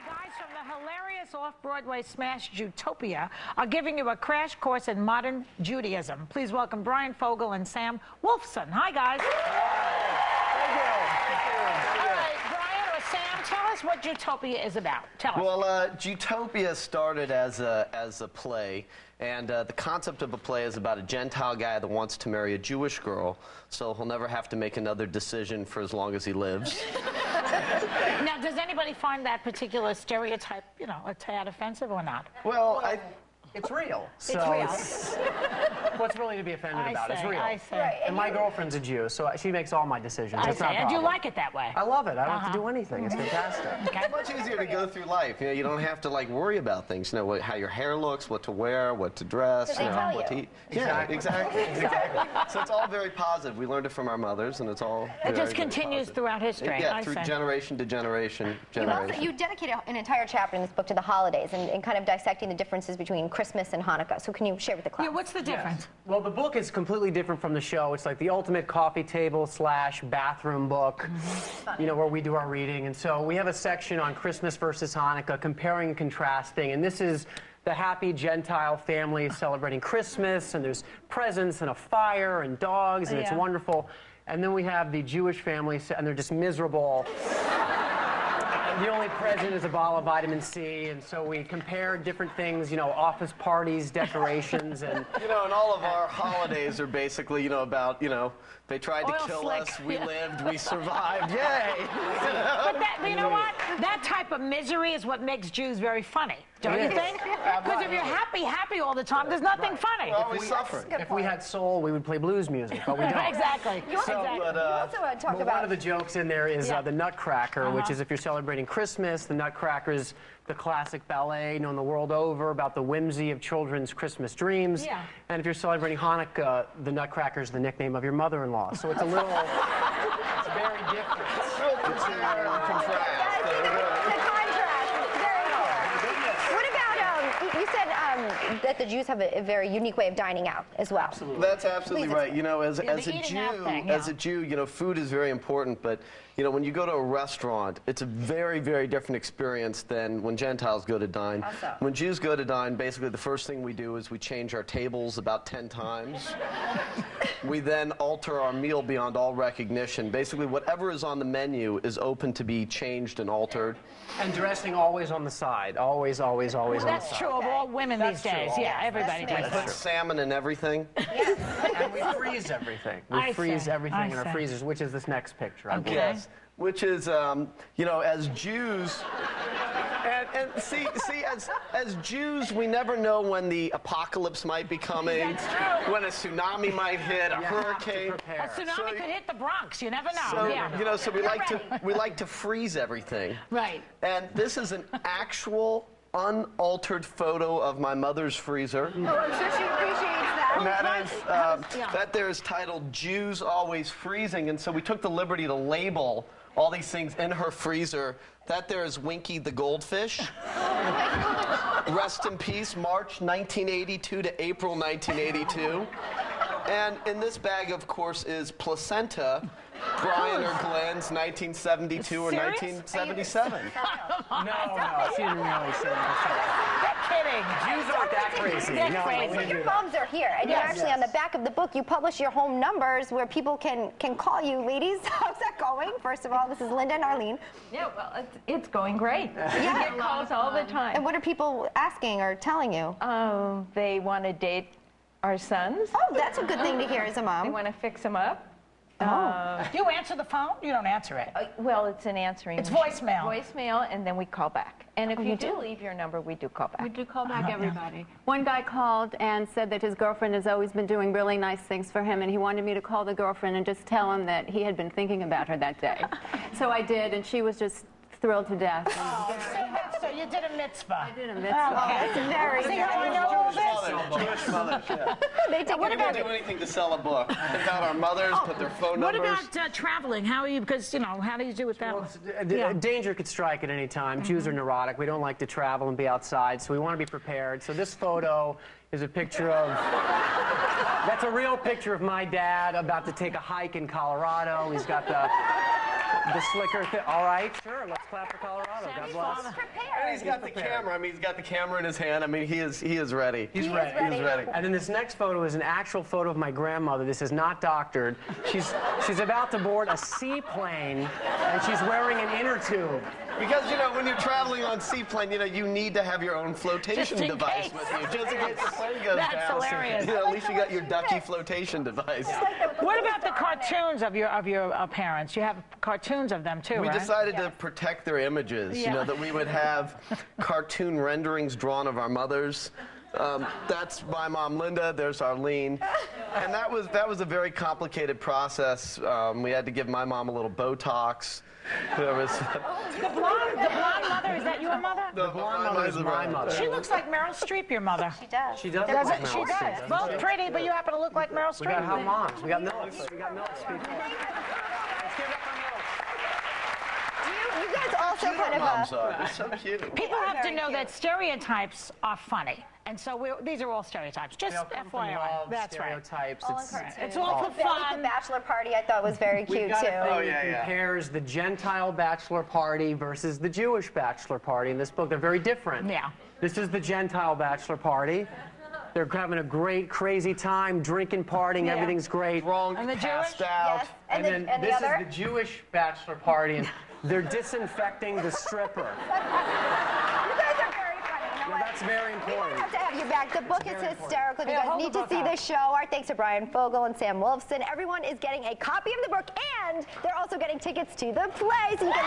Guys from the hilarious off-Broadway smash Jewtopia are giving you a crash course in modern Judaism. Please welcome Brian Fogel and Sam Wolfson. Hi, guys. All right, Brian or Sam, tell us what Jewtopia is about. Tell us. Well, Jewtopia started as a play, and the concept of a play is about a Gentile guy that wants to marry a Jewish girl, so he'll never have to make another decision for as long as he lives. Now, does anybody find that particular stereotype, you know, a tad offensive or not? Well, it's real. So it's real. What's really to be offended about? It's real. I see. Right. And my girlfriend's a Jew, so she makes all my decisions. I It's see. not a And you problem. like it that way? I love it. I don't have to do anything. It's fantastic. It's much easier to go through life. You know, you don't have to worry about things. You know how your hair looks, what to wear, what to dress, They tell what to you. eat. Yeah, exactly. So it's all very positive. We learned it from our mothers, and it's all. It just continues throughout history. Yeah, through generation to generation. You dedicated an entire chapter in this book to the holidays and kind of dissecting the differences between Christmas and Hanukkah. So can you share with the class? Yeah, what's the difference? Yes. Well, the book is completely different from the show. It's like the ultimate coffee table / bathroom book, you know, where we do our reading. And so we have a section on Christmas versus Hanukkah, comparing and contrasting. And this is the happy Gentile family celebrating Christmas, and there's presents and a fire and dogs, and it's wonderful. And then we have the Jewish family, and they're just miserable. The only present is a bottle of vitamin C, and so we compare different things, you know, office parties, decorations, and... You know, and all of our holidays are basically, you know, about, you know, they tried to Oil kill slick. us, we lived, we survived, yay! But you know what? That type of misery is what makes Jews very funny, don't you think? Because if you're happy all the time, there's nothing funny. We're always suffering. If we had soul, we would play blues music, but we don't. Exactly. You also talk about... One of the jokes in there is the Nutcracker, which is if you're celebrating Christmas, the Nutcracker is the classic ballet known the world over about the whimsy of children's Christmas dreams. Yeah. And if you're celebrating Hanukkah, the Nutcracker is the nickname of your mother-in-law. So it's a little, it's very different. Contrast. You said that the Jews have a very unique way of dining out as well. Absolutely. That's absolutely right. You know, as a Jew, you know, food is very important, but you know, when you go to a restaurant, it's a very, very different experience than when Gentiles go to dine. Also. When Jews go to dine, basically the first thing we do is we change our tables about 10 times. We then alter our meal beyond all recognition. Basically, whatever is on the menu is open to be changed and altered. And dressing always on the side. Always, always, always on the side. That's true of all women these days. Yeah, everybody does We that. put salmon in everything. And we freeze everything. We freeze everything in our freezers, which is this next picture. I believe. Yes, which is, you know, as Jews, and see, as Jews, we never know when the apocalypse might be coming, That's true. when a tsunami might hit, a hurricane. A tsunami could hit the Bronx. You never know. So, Yeah. you know, so we like to freeze everything. Right. And this is an actual unaltered photo of my mother's freezer. Oh, I'm sure she appreciates that. And that is, that there is titled Jews Always Freezing, and so we took the liberty to label all these things in her freezer. That there is Winky the goldfish. Rest in peace, March 1982 to April 1982. And in this bag, of course, is placenta, Brian or Glenn's 1972 or Serious? 1977. No, she didn't really say that. Kidding. Jews aren't that crazy. They're No, crazy. we So didn't your do that. moms are here, and you're actually on the back of the book. You publish your home numbers where people can call you. Ladies, how's that going? First of all, this is Linda and Arlene. Yeah, well, it's going great. Yeah. I get calls all the time. And what are people asking or telling you? They want to date our sons. Oh, that's a good thing to hear as a They mom. want to fix them up. Do you answer the phone? You don't answer it. Well, it's an answering. It's voicemail. Voicemail, and then we call back. And if Oh, you you do do? leave your number, we do call back. We do call back everybody. One guy called and said that his girlfriend has always been doing really nice things for him, and he wanted me to call the girlfriend and just tell him that he had been thinking about her that day. So I did, and she was just thrilled to death. So you did a mitzvah. I did a mitzvah. That's very, See how I know all this? Jewish mothers, yeah. They take We didn't do anything to sell a book. Pick out our mothers, put their phone What numbers. about traveling? How are you? Because you know, how do you do with that? Danger could strike at any time. Jews are neurotic. We don't like to travel and be outside, so we want to be prepared. So this photo is a picture of... That's a real picture of my dad about to take a hike in Colorado. He's got the The slicker thing. All right, sure. Let's clap for Colorado. God bless. And he's got the camera. I mean, he's got the camera in his hand. I mean, he is ready. He's ready. He's ready. And then this next photo is an actual photo of my grandmother. This is not doctored. She's about to board a seaplane, and she's wearing an inner tube. Because, you know, when you're traveling on seaplane, you know, you need to have your own flotation device with you, just in case the plane goes down. That's hilarious. You know, at least you got your ducky flotation device. What about the cartoons of your parents? You have cartoons of them too, We right? decided to protect their images, you know, that we would have cartoon renderings drawn of our mothers. That's my mom, Linda. There's Arlene. And that was a very complicated process. We had to give my mom a little Botox. The blonde mother, is that your mother? The blonde mother is my mother. She looks like Meryl Streep, your mother. She does. She does. Does look it? like She Meryl does. Streep. Both pretty, but you happen to look like Meryl Streep. We got hot moms. We got milks. We got milks, people. Let's give it up for milks. You guys also kind of Moms are. They're so cute. People have to very know cute. that stereotypes are funny. And so these are all stereotypes. Just They all come from FYI. love, That's right. stereotypes. All It's, in cartoons. It's all for The fun. bachelor party I thought was very We've cute got too. a thing Oh, that yeah. compares the Gentile bachelor party versus the Jewish bachelor party. In this book, they're very different. Yeah. This is the Gentile bachelor party. They're having a great, crazy time, drinking, partying, everything's great. Drunk, And the passed Jewish? out. Yes. And the, then and the this other? is the Jewish bachelor party, and they're disinfecting the stripper. You guys are very funny. You know Now, what? that's very We might important. have to have you back. The book is hysterical. If you Yeah, guys hold need the to book see out. the show, our thanks to Brian Fogel and Sam Wolfson. Everyone is getting a copy of the book, and they're also getting tickets to the play, so you can